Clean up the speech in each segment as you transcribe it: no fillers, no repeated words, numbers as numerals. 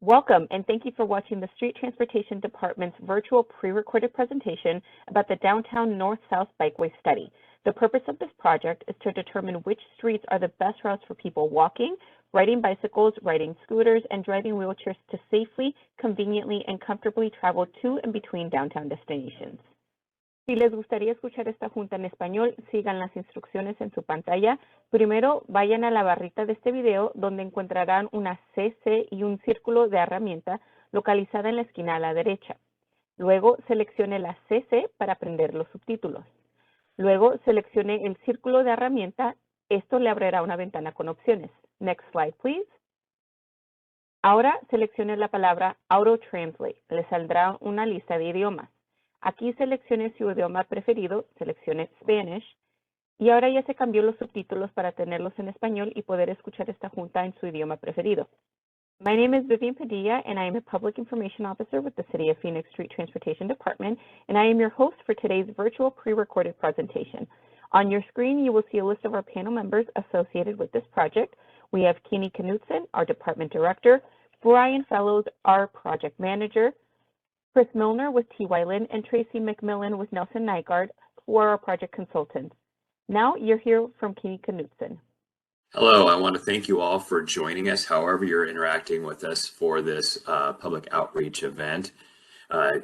Welcome, and thank you for watching the Street Transportation Department's virtual pre-recorded presentation about the Downtown North-South Bikeway study. The purpose of this project is to determine which streets are the best routes for people walking, riding bicycles, riding scooters, and driving wheelchairs to safely, conveniently, and comfortably travel to and between downtown destinations. Si les gustaría escuchar esta junta en español, sigan las instrucciones en su pantalla. Primero, vayan a la barrita de este video donde encontrarán una CC y un círculo de herramienta localizada en la esquina a la derecha. Luego, seleccione la CC para prender los subtítulos. Luego, seleccione el círculo de herramienta. Esto le abrirá una ventana con opciones. Next slide, please. Ahora, seleccione la palabra Auto Translate. Le saldrá una lista de idiomas. Aquí seleccione su idioma preferido, seleccione Spanish, y ahora ya se cambió los subtítulos para tenerlos en español y poder escuchar esta junta en su idioma preferido. My name is Vivian Padilla, and I am a Public Information Officer with the City of Phoenix Street Transportation Department, and I am your host for today's virtual pre-recorded presentation. On your screen, you will see a list of our panel members associated with this project. We have Kenny Knutson, our Department Director, Brian Fellows, our Project Manager, Chris Milner with T.Y. Lin, and Tracy McMillan with Nelson Nygaard, who are our project consultants. Now you'll hear from Kenny Knutson. Hello, I want to thank you all for joining us, however you're interacting with us for this public outreach event.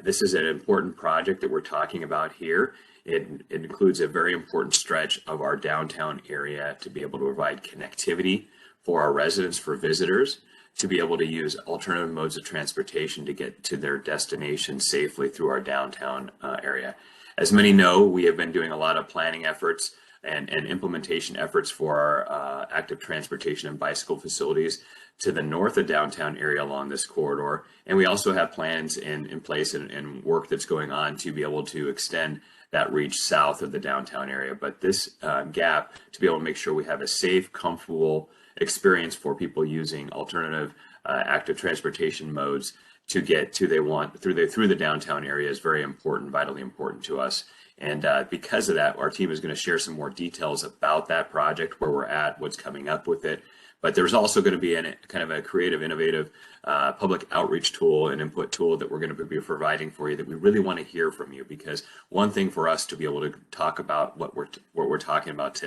This is an important project that we're talking about here. It includes a very important stretch of our downtown area to be able to provide connectivity for our residents, for visitors, to be able to use alternative modes of transportation to get to their destination safely through our downtown area. As many know, we have been doing a lot of planning efforts and implementation efforts for our active transportation and bicycle facilities to the north of downtown area along this corridor. And we also have plans in place and work that's going on to be able to extend that reach south of the downtown area. But this gap, to be able to make sure we have a safe, comfortable experience for people using alternative active transportation modes to get to they want through the downtown area is very important, vitally important to us. And because of that, our team is going to share some more details about that project, where we're at, what's coming up with it. But there's also going to be kind of a creative, innovative public outreach tool and input tool that we're going to be providing for you that we really want to hear from you, because one thing for us to be able to talk about what we're talking about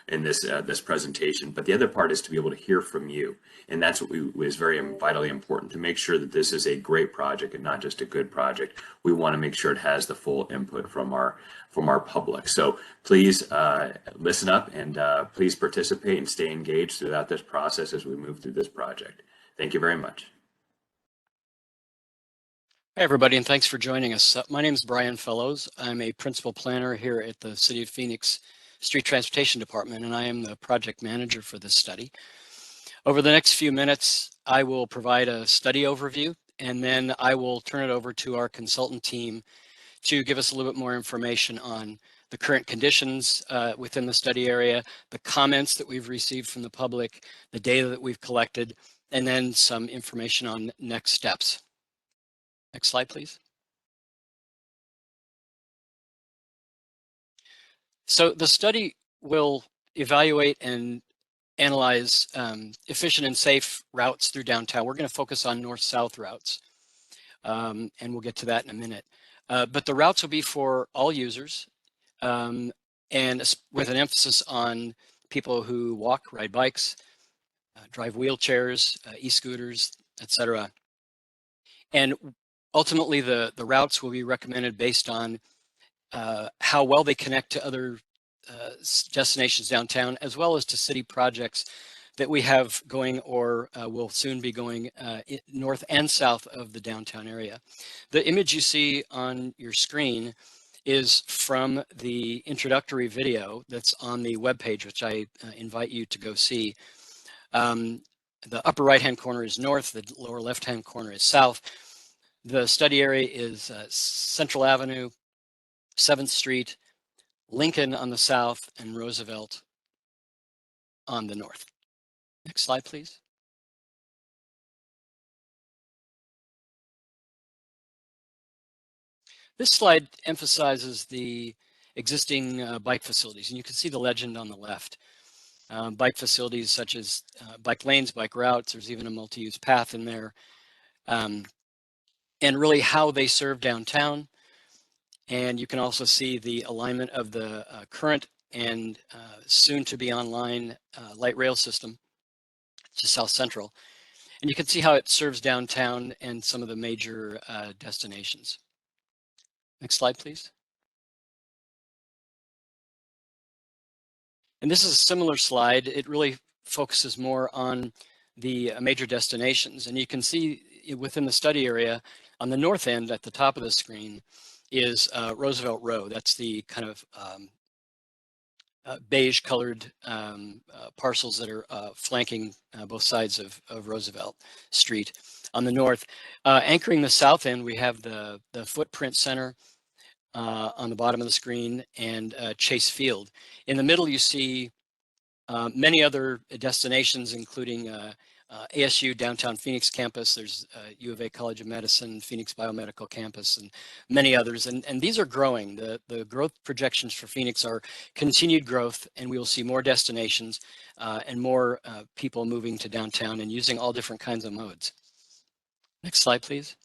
in this presentation, but the other part is to be able to hear from you, and that's what is very vitally important, to make sure that this is a great project and not just a good project. We want to make sure it has the full input from our public. So please listen up and please participate and stay engaged throughout this process as we move through this project. Thank you very much. Hey everybody, and thanks for joining us. My name is Brian Fellows. I'm a principal planner here at the City of Phoenix Street Transportation Department, and I am the project manager for this study. Over the next few minutes, I will provide a study overview, and then I will turn it over to our consultant team to give us a little bit more information on the current conditions within the study area, the comments that we've received from the public, the data that we've collected, and then some information on next steps. Next slide, please. So the study will evaluate and analyze efficient and safe routes through downtown. We're going to focus on north-south routes, and we'll get to that in a minute. But the routes will be for all users, and with an emphasis on people who walk, ride bikes, drive wheelchairs, e-scooters, etc. And ultimately, the routes will be recommended based on how well they connect to other destinations downtown, as well as to city projects that we have going or will soon be going north and south of the downtown area. The image you see on your screen is from the introductory video that's on the webpage, which I invite you to go see. The upper right-hand corner is north, the lower left-hand corner is south. The study area is Central Avenue, 7th Street, Lincoln on the south, and Roosevelt on the north. Next slide, please. This slide emphasizes the existing bike facilities, and you can see the legend on the left. Bike facilities such as bike lanes, bike routes, there's even a multi-use path in there. and really how they serve downtown. And you can also see the alignment of the current and soon to be online light rail system to South Central. And you can see how it serves downtown and some of the major destinations. Next slide, please. And this is a similar slide. It really focuses more on the major destinations. And you can see within the study area on the north end at the top of the screen is Roosevelt Row. That's the kind of beige colored parcels that are flanking both sides of Roosevelt Street. On the north, anchoring the south end, we have the Footprint Center on the bottom of the screen and Chase Field. In the middle, you see many other destinations, including ASU Downtown Phoenix campus. There's U of A College of Medicine, Phoenix Biomedical Campus, and many others. And these are growing. The growth projections for Phoenix are continued growth, and we will see more destinations and more people moving to downtown and using all different kinds of modes. Next slide, please.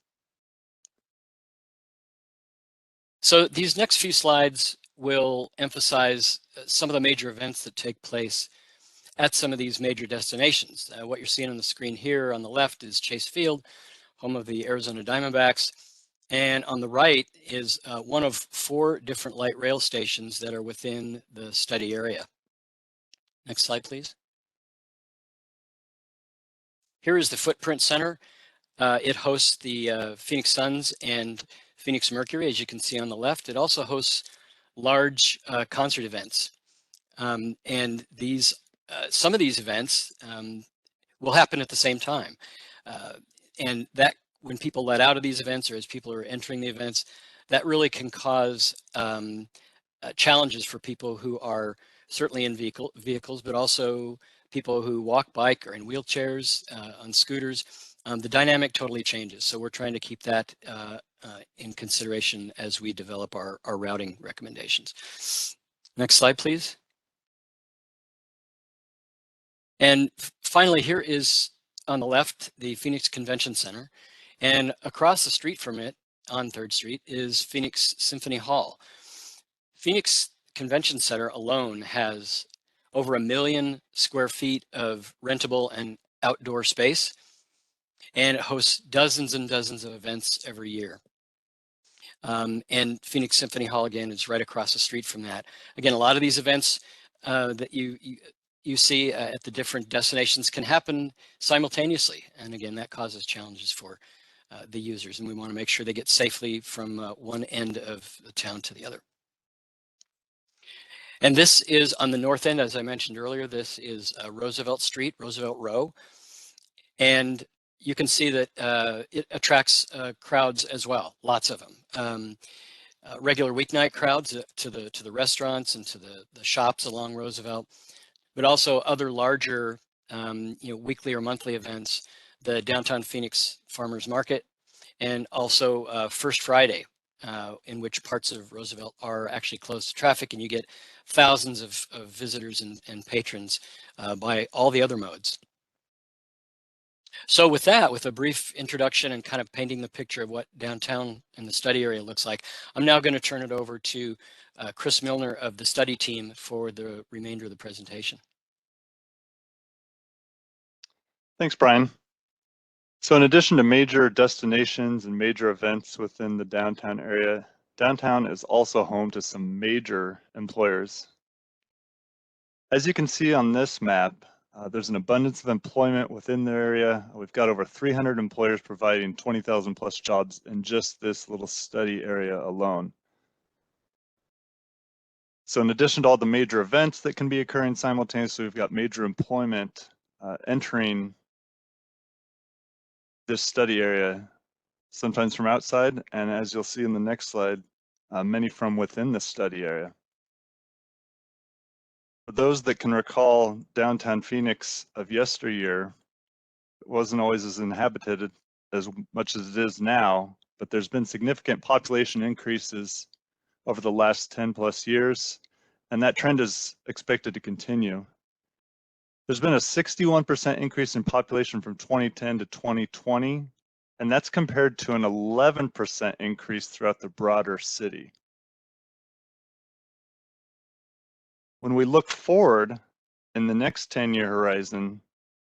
So these next few slides will emphasize some of the major events that take place at some of these major destinations. What you're seeing on the screen here on the left is Chase Field, home of the Arizona Diamondbacks. And on the right is one of 4 different light rail stations that are within the study area. Next slide, please. Here is the Footprint Center. It hosts the Phoenix Suns and Phoenix Mercury, as you can see on the left. It also hosts large concert events. And these some of these events will happen at the same time. And that when people let out of these events or as people are entering the events, that really can cause challenges for people who are certainly in vehicles, but also people who walk, bike, or in wheelchairs, on scooters. The dynamic totally changes. So we're trying to keep that in consideration as we develop our routing recommendations. Next slide, please. And finally, here is on the left, the Phoenix Convention Center. And across the street from it on 3rd Street is Phoenix Symphony Hall. Phoenix Convention Center alone has over 1 million square feet of rentable and outdoor space. And it hosts dozens and dozens of events every year. And Phoenix Symphony Hall, again, is right across the street from that. Again, a lot of these events that you see at the different destinations can happen simultaneously. And again, that causes challenges for the users. And we want to make sure they get safely from one end of the town to the other. And this is on the north end, as I mentioned earlier, this is Roosevelt Street, Roosevelt Row. And you can see that it attracts crowds as well, lots of them. Regular weeknight crowds to the restaurants and to the shops along Roosevelt, but also other larger weekly or monthly events, the Downtown Phoenix Farmers Market, and also First Friday, in which parts of Roosevelt are actually closed to traffic, and you get thousands of visitors and patrons by all the other modes. So with that, with a brief introduction and kind of painting the picture of what downtown and the study area looks like, I'm now going to turn it over to Chris Milner of the study team for the remainder of the presentation. Thanks, Brian. So in addition to major destinations and major events within the downtown area, downtown is also home to some major employers. As you can see on this map, there's an abundance of employment within the area. We've got over 300 employers providing 20,000 plus jobs in just this little study area alone. So in addition to all the major events that can be occurring simultaneously, we've got major employment entering this study area, sometimes from outside, and as you'll see in the next slide, many from within the study area. For those that can recall downtown Phoenix of yesteryear, it wasn't always as inhabited as much as it is now, but there's been significant population increases over the last 10 plus years, and that trend is expected to continue. There's been a 61% increase in population from 2010 to 2020, and that's compared to an 11% increase throughout the broader city. When we look forward in the next 10-year horizon,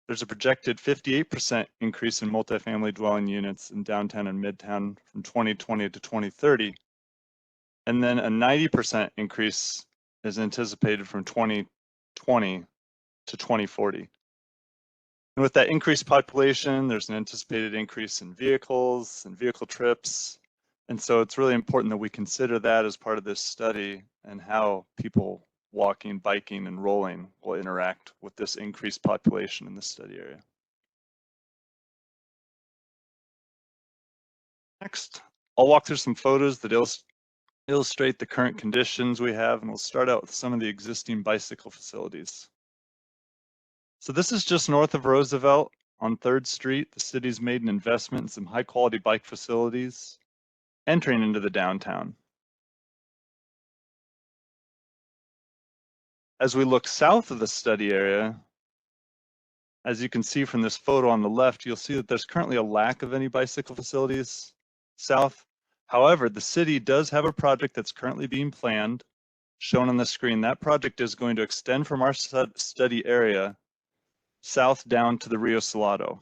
there's a projected 58% increase in multifamily dwelling units in downtown and midtown from 2020 to 2030. And then a 90% increase is anticipated from 2020 to 2040. And with that increased population, there's an anticipated increase in vehicles and vehicle trips. And so it's really important that we consider that as part of this study and how people walking, biking, and rolling will interact with this increased population in the study area. Next, I'll walk through some photos that illustrate the current conditions we have, and we'll start out with some of the existing bicycle facilities. So this is just north of Roosevelt on 3rd Street. The city's made an investment in some high quality bike facilities entering into the downtown. As we look south of the study area, as you can see from this photo on the left, you'll see that there's currently a lack of any bicycle facilities south. However, the city does have a project that's currently being planned, shown on the screen. That project is going to extend from our study area south down to the Rio Salado.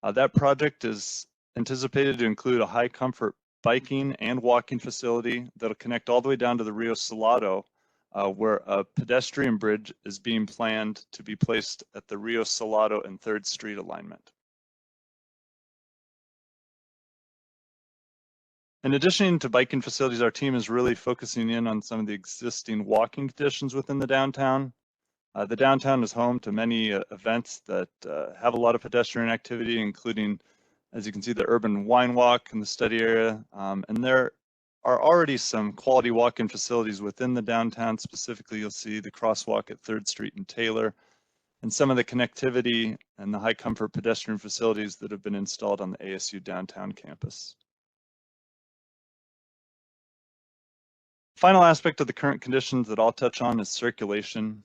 That project is anticipated to include a high comfort biking and walking facility that'll connect all the way down to the Rio Salado, where a pedestrian bridge is being planned to be placed at the Rio Salado and 3rd Street alignment. In addition to biking facilities, our team is really focusing in on some of the existing walking conditions within the downtown. The downtown is home to many events that have a lot of pedestrian activity, including, as you can see, the urban wine walk in the study area. And there are already some quality walk-in facilities within the downtown. Specifically, you'll see the crosswalk at 3rd Street and Taylor, and some of the connectivity and the high comfort pedestrian facilities that have been installed on the ASU downtown campus. Final aspect of the current conditions that I'll touch on is circulation.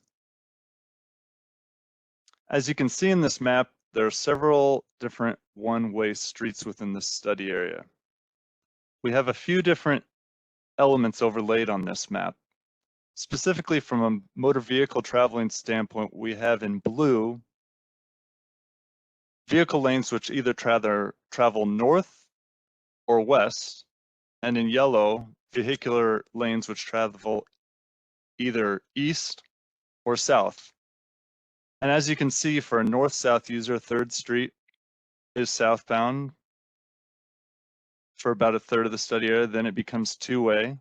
As you can see in this map, there are several different one-way streets within the study area. We have a few different elements overlaid on this map. Specifically from a motor vehicle traveling standpoint, we have in blue vehicle lanes which either travel north or west, and in yellow, vehicular lanes which travel either east or south. And as you can see, for a north-south user, 3rd Street is southbound for about a third of the study area. Then it becomes two-way.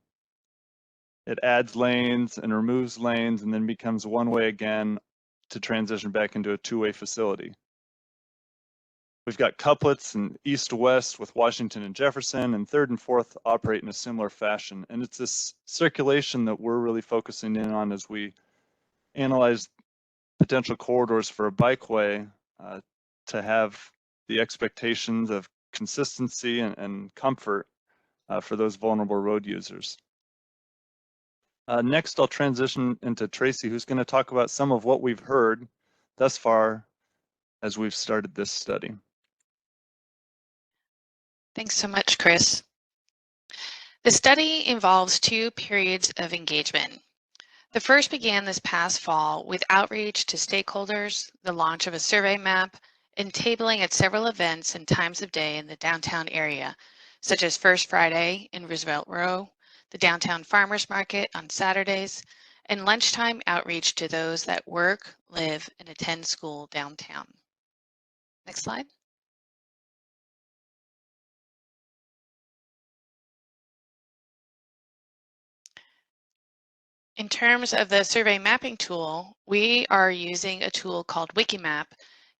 It adds lanes and removes lanes and then becomes one-way again to transition back into a two-way facility. We've got couplets and east to west with Washington and Jefferson, and 3rd and 4th operate in a similar fashion. And it's this circulation that we're really focusing in on as we analyze potential corridors for a bikeway to have the expectations of consistency and comfort for those vulnerable road users. Next, I'll transition into Tracy, who's going to talk about some of what we've heard thus far as we've started this study. Thanks so much, Chris. The study involves 2 periods of engagement. The first began this past fall with outreach to stakeholders, the launch of a survey map, and tabling at several events and times of day in the downtown area, such as First Friday in Roosevelt Row, the Downtown Farmers Market on Saturdays, and lunchtime outreach to those that work, live, and attend school downtown. Next slide. In terms of the survey mapping tool, we are using a tool called Wikimap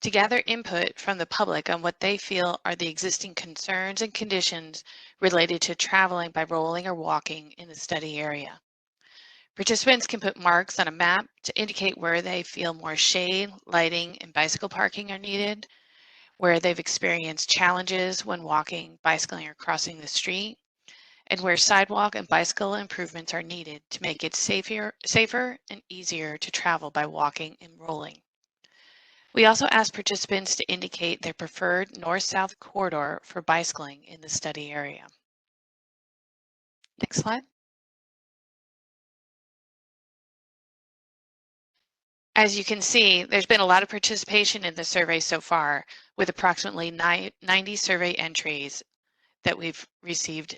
to gather input from the public on what they feel are the existing concerns and conditions related to traveling by rolling or walking in the study area. Participants can put marks on a map to indicate where they feel more shade, lighting, and bicycle parking are needed, where they've experienced challenges when walking, bicycling, or crossing the street, and where sidewalk and bicycle improvements are needed to make it safer and easier to travel by walking and rolling. We also asked participants to indicate their preferred north-south corridor for bicycling in the study area. Next slide. As you can see, there's been a lot of participation in the survey so far, with approximately 90 survey entries that we've received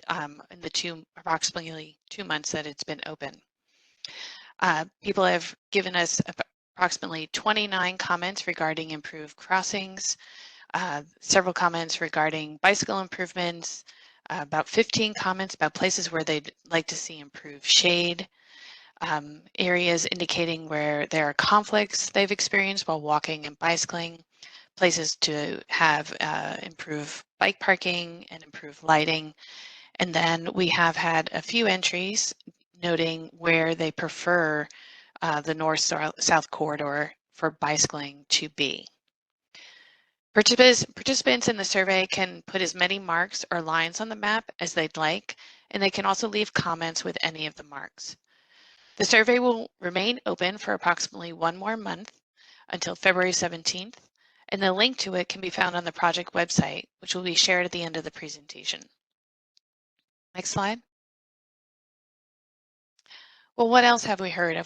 in the approximately 2 months that it's been open. People have given us approximately 29 comments regarding improved crossings, several comments regarding bicycle improvements, about 15 comments about places where they'd like to see improved shade, areas indicating where there are conflicts they've experienced while walking and bicycling, places to have improved bike parking and improved lighting. And then we have had a few entries noting where they prefer the north-south corridor for bicycling to be. Participants in the survey can put as many marks or lines on the map as they'd like, and they can also leave comments with any of the marks. The survey will remain open for approximately 1 more month until February 17th, and the link to it can be found on the project website, which will be shared at the end of the presentation. Next slide. Well, what else have we heard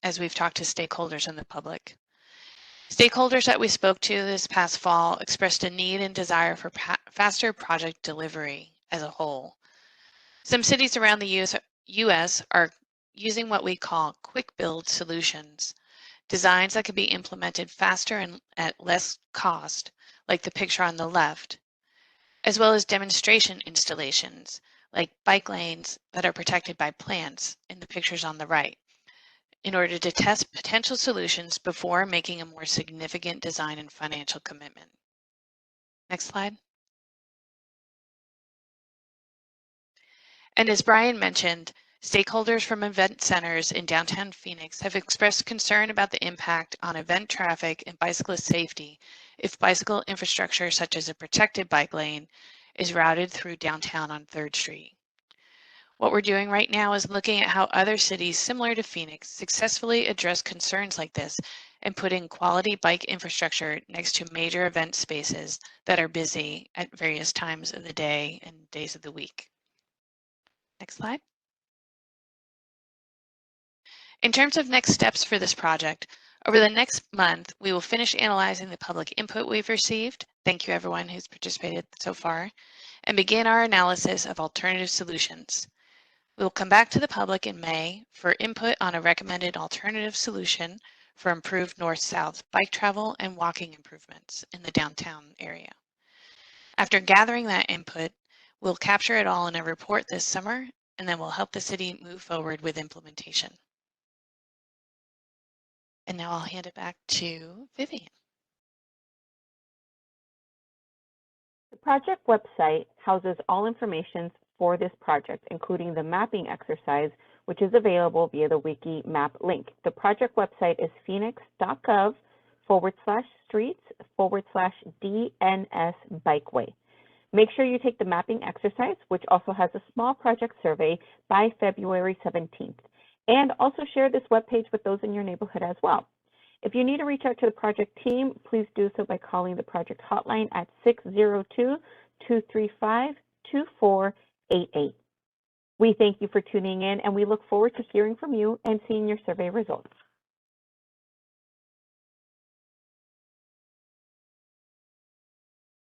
as we've talked to stakeholders and the public? Stakeholders that we spoke to this past fall expressed a need and desire for faster project delivery as a whole. Some cities around the US are using what we call quick build solutions, designs that can be implemented faster and at less cost, like the picture on the left, as well as demonstration installations, like bike lanes that are protected by plants in the pictures on the right, in order to test potential solutions before making a more significant design and financial commitment. Next slide. And as Brian mentioned, stakeholders from event centers in downtown Phoenix have expressed concern about the impact on event traffic and bicyclist safety if bicycle infrastructure such as a protected bike lane is routed through downtown on 3rd Street. What we're doing right now is looking at how other cities similar to Phoenix successfully address concerns like this and putting quality bike infrastructure next to major event spaces that are busy at various times of the day and days of the week. Next slide. In terms of next steps for this project, over the next month, we will finish analyzing the public input we've received. Thank you everyone who's participated so far, and begin our analysis of alternative solutions. We will come back to the public in May for input on a recommended alternative solution for improved north-south bike travel and walking improvements in the downtown area. After gathering that input, we'll capture it all in a report this summer, and then we'll help the city move forward with implementation. And now I'll hand it back to Vivian. The project website houses all information for this project, including the mapping exercise, which is available via the wiki map link. The project website is Phoenix.gov/streets/DNS Bikeway. Make sure you take the mapping exercise, which also has a small project survey, by February 17th. And also share this webpage with those in your neighborhood as well. If you need to reach out to the project team, please do so by calling the project hotline at 602-235-2488. We thank you for tuning in, and we look forward to hearing from you and seeing your survey results.